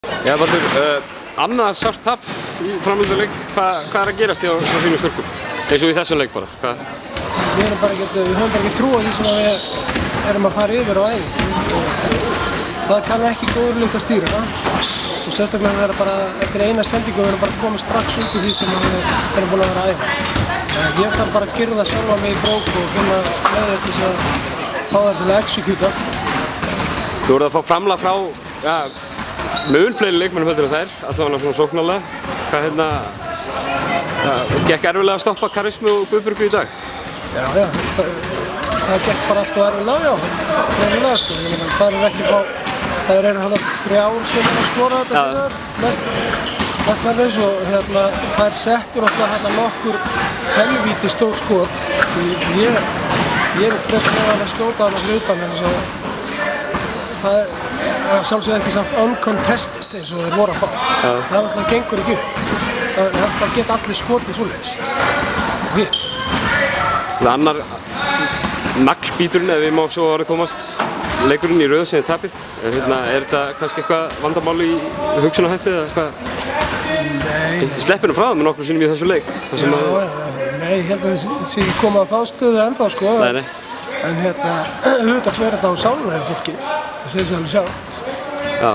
Já, Baldur, annað sárt tap í framlönduleik. Hvað að gerast hjá þínum stúlkum? Eins og í þessum leik bara. Við höfum bara ekki trú á því sem við erum að fara yfir á æfingu. Það kann ekki góður lund að stýra. Og sérstaklega við erum bara, eftir eina sendingu, við erum bara komið strax út úr því sem við erum búin að vera að æfa. Ég þarf bara að girða sjálfa mig í brók og finna leiðir til að fá það til að exekjúta. Þú voruð að fá framlag frá, mun fleiri leikmennum heldur en þær, allavega svona sóknarlega. Hvað gekk erfilega að stoppa Karismu og Guðbjörgu í dag? Já, það gekk bara alltaf erfilega, erfilega sko. Það eru hérna 3 ár sem að skora þetta fyrir mest með þessu og þær settur okkur hérna nokkur helvíti stór skot. Ég er frekar með hann að skjóta hann á hlutan eins og það er sjálfsögðu ekki samt uncontested eins og þeir voru að fá. Það alltaf gengur ekki upp. Það geta allir skotið svoleiðis. Hitt. Það er annar naglbíturinn ef við má svo orðið komast. Leikurinn í röð sem er tapið. Er þetta kannski eitthvað vandamál í hugsunarhætti eða eitthvað? Nei. Sleppir nú frá það með nokkrum sinnum í þessu leik. Nei, ég held að það sé ekki komið á þá stöðu ennþá sko. Nei. En auðvitað fer þetta á sáluna hjá fólki. Það segir sig alveg sjálft. Já.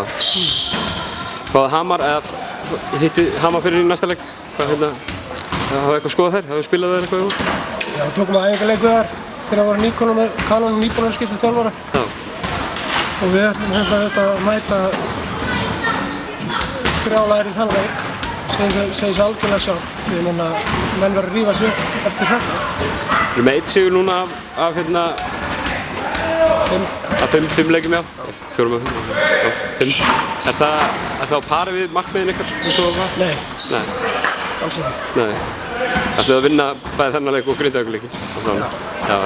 Hvað Hamar, hitti Hamar fyrir í næsta leik? Hafa eitthvað skoðað þær? Hafa spilað þær eitthvað í hús? Já, við tókum æfingarleiku þar þegar voru Kanón nýbúin að skipta þjálfara. Já. Og við ætlum auðvitað að mæta brjálæðir í þann leik. Segir sig algjörlega sjálft. Ég meina, menn verður að rífa sig upp eftir þetta. Við erum með 1 sigur núna af 5 leikjum, já. 4 af 5. Er það á pari við markmiðin ykkar eins og það? Nei. Alls ekki. Nei. Ætluðu að vinna bæði þennan leik og Grindavíkurleikin? Já.